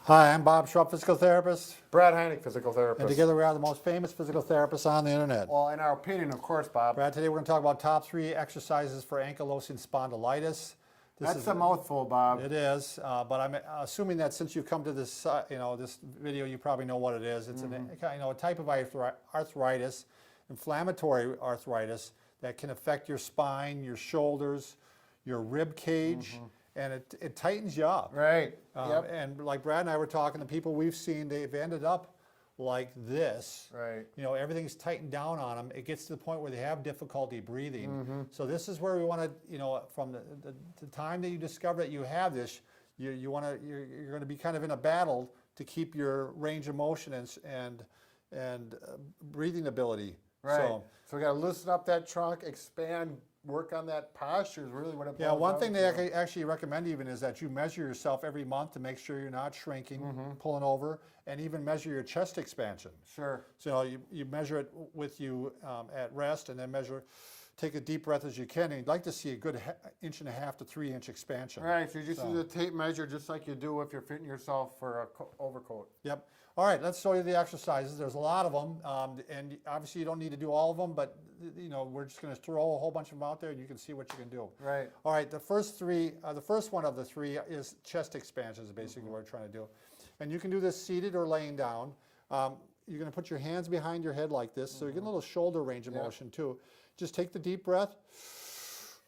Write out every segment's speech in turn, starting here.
Hi, I'm Bob Schrupp, physical therapist, Brad Heineck, physical therapist. and together we are the most famous physical therapists on the internet. Well, in our opinion, of course, Bob. Brad, today we're going to talk about top 3 exercises for ankylosing spondylitis. That's a mouthful, Bob. It is, but I'm assuming that since you've come to this, this video, you probably know what it is. It's a type of arthritis, inflammatory arthritis that can affect your spine, your shoulders, your rib cage, and it tightens you up. Right. Yep. And like Brad and I were talking, the people we've seen, they've ended up like this. Right. Everything's tightened down on them. It gets to the point where they have difficulty breathing. So this is where we want to, from the time that you discover that you have this, you're going to be kind of in a battle to keep your range of motion and breathing ability. Right. So we got to loosen up that trunk, expand, work on that posture is really what it boils down to. One thing they actually recommend even is that you measure yourself every month to make sure you're not shrinking, pulling over, and even measure your chest expansion. Sure. So you measure it with you at rest, and then take a deep breath as you can, and you'd like to see a good 1.5 to 3 inch expansion. Right, so you just use a tape measure just like you do if you're fitting yourself for an overcoat. Yep. All right, let's show you the exercises. There's a lot of them, and obviously you don't need to do all of them, but we're just going to throw a whole bunch of them out there, and you can see what you can do. Right. All right, the first one of the 3 is chest expansions, basically what we're trying to do. And you can do this seated or laying down. You're going to put your hands behind your head like this, so you get a little shoulder range of motion too. Just take the deep breath,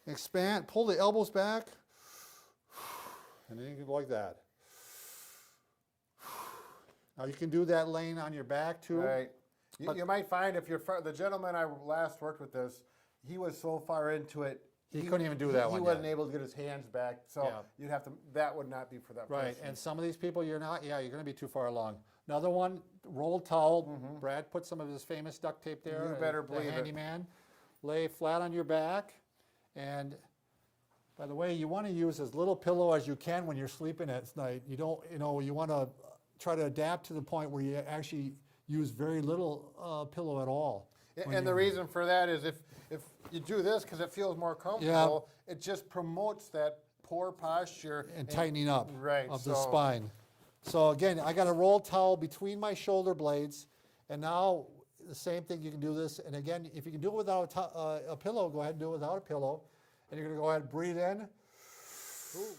expand, pull the elbows back, and then you can go like that. Now you can do that laying on your back too. Right. You might find if you're the gentleman I last worked with this, he was so far into it. He couldn't even do that one. He wasn't able to get his hands back, so you'd have to. That would not be for that person. Right, and some of these people, you're not. Yeah, you're going to be too far along. Another one, rolled towel. Brad put some of his famous duct tape there. You better believe it. Handyman. Lay flat on your back, and by the way, you want to use as little pillow as you can when you're sleeping at night. You don't, you want to try to adapt to the point where you actually use very little pillow at all. And the reason for that is if you do this because it feels more comfortable, it just promotes that poor posture and tightening up of the spine. So again, I got a rolled towel between my shoulder blades, and now the same thing, you can do this. And again, if you can do it without a pillow, go ahead and do it without a pillow. And you're going to go ahead and breathe in. Ooh.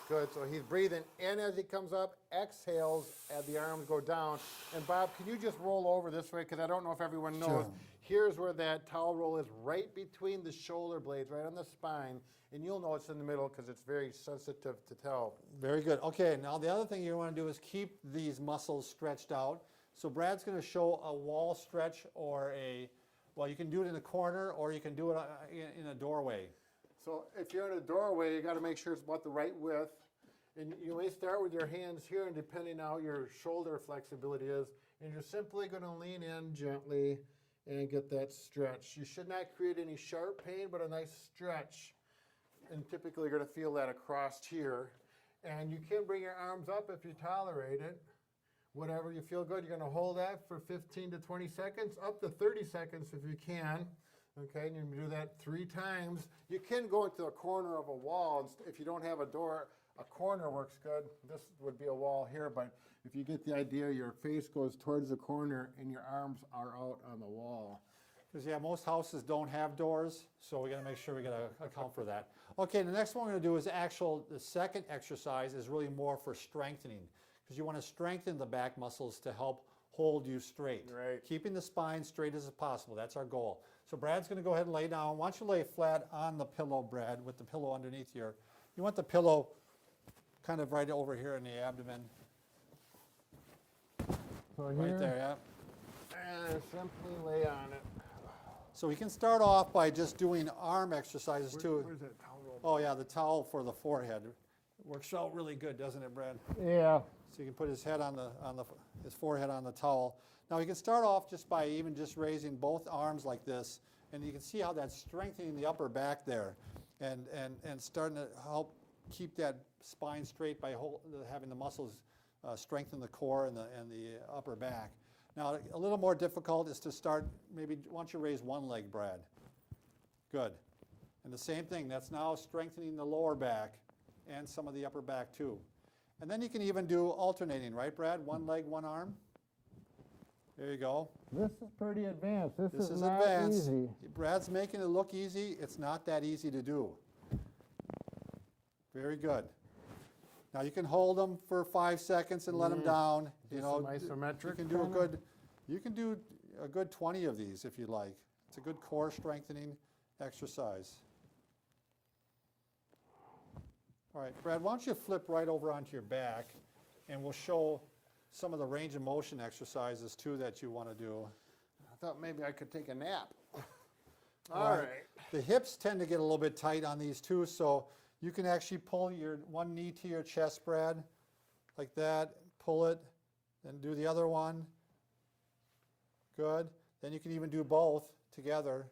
Good, so he's breathing in as he comes up, exhales as the arms go down. And Bob, can you just roll over this way? Because I don't know if everyone knows. Sure. Here's where that towel roll is, right between the shoulder blades, right on the spine. And you'll know it's in the middle because it's very sensitive to tell. Very good. Okay, now the other thing you want to do is keep these muscles stretched out. So Brad's going to show a wall stretch or you can do it in a corner or you can do it in a doorway. So if you're in a doorway, you got to make sure it's about the right width. And you may start with your hands here, and depending on how your shoulder flexibility is, and you're simply going to lean in gently and get that stretch. You should not create any sharp pain, but a nice stretch. And typically you're going to feel that across here. And you can bring your arms up if you tolerate it. Whatever you feel good, you're going to hold that for 15 to 20 seconds, up to 30 seconds if you can. Okay, and you do that 3 times. You can go into a corner of a wall. If you don't have a door, a corner works good. This would be a wall here, but if you get the idea, your face goes towards the corner and your arms are out on the wall. Because most houses don't have doors, so we got to make sure we got to account for that. Okay, the next one we're going to do is the second exercise is really more for strengthening, because you want to strengthen the back muscles to help hold you straight. Right. Keeping the spine straight as possible. That's our goal. So Brad's going to go ahead and lay down. Why don't you lay flat on the pillow, Brad, with the pillow underneath you. You want the pillow kind of right over here in the abdomen. So right there, yeah. And simply lay on it. So we can start off by just doing arm exercises too. Where's that towel roll? Oh yeah, the towel for the forehead. It works out really good, doesn't it, Brad? Yeah. So you can put his head his forehead on the towel. Now you can start off just by just raising both arms like this, and you can see how that's strengthening the upper back there, and starting to help keep that spine straight by having the muscles strengthen the core and the upper back. Now, a little more difficult is to start, maybe, why don't you raise one leg, Brad? Good. And the same thing, that's now strengthening the lower back and some of the upper back too. And then you can even do alternating, right, Brad? One leg, one arm. There you go. This is pretty advanced. This This is not advanced. easy. Brad's making it look easy. It's not that easy to do. Very good. Now you can hold them for 5 seconds and let them down. You Just know, some isometric you can do kinda? you can do a good 20 of these if you like. It's a good core strengthening exercise. All right, Brad, why don't you flip right over onto your back, and we'll show some of the range of motion exercises too that you want to do. I thought maybe I could take a nap. All right. The hips tend to get a little bit tight on these too, so you can actually pull your one knee to your chest, Brad, like that. Pull it, then do the other one. Good. Then you can even do both together.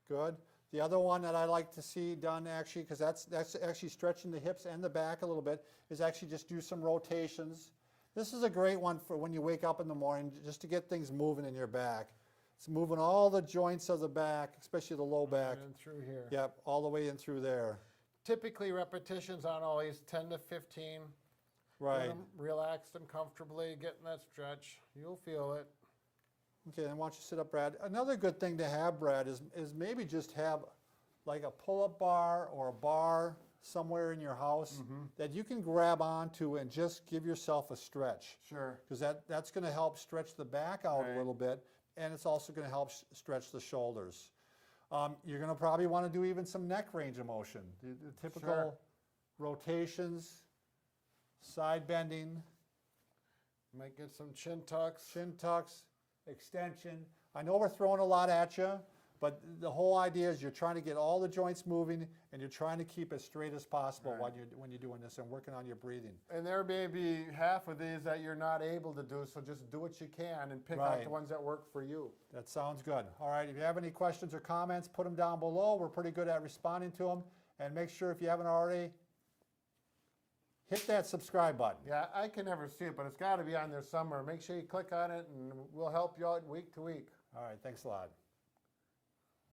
Good. The other one that I like to see done actually, because that's actually stretching the hips and the back a little bit, is actually just do some rotations. This is a great one for when you wake up in the morning, just to get things moving in your back. It's moving all the joints of the back, especially the low back. And through here. Yep, all the way in through there. Typically repetitions on always 10 to 15. Right. Get 'em relaxed and comfortably, getting that stretch. You'll feel it. Okay, then why don't you sit up, Brad? Another good thing to have, Brad, is maybe just have like a pull-up bar or a bar somewhere in your house that you can grab onto and just give yourself a stretch. Sure. Because that's going to help stretch the back out Right. a little bit, and it's also going to help stretch the shoulders. You're going to probably want to do even some neck range of motion. The typical Sure. rotations, side bending, Might get some chin tucks. chin tucks, extension. I know we're throwing a lot at you, but the whole idea is you're trying to get all the joints moving, and you're trying to keep as straight as possible Right. when you're doing this and working on your breathing. And there may be half of these that you're not able to do, so just do what you can and pick out Right. the ones that work for you. That sounds good. All right, if you have any questions or comments, put them down below. We're pretty good at responding to them. And make sure, if you haven't already, hit that subscribe button. Yeah, I can never see it, but it's got to be on there somewhere. Make sure you click on it, and we'll help you out week to week. All right, thanks a lot.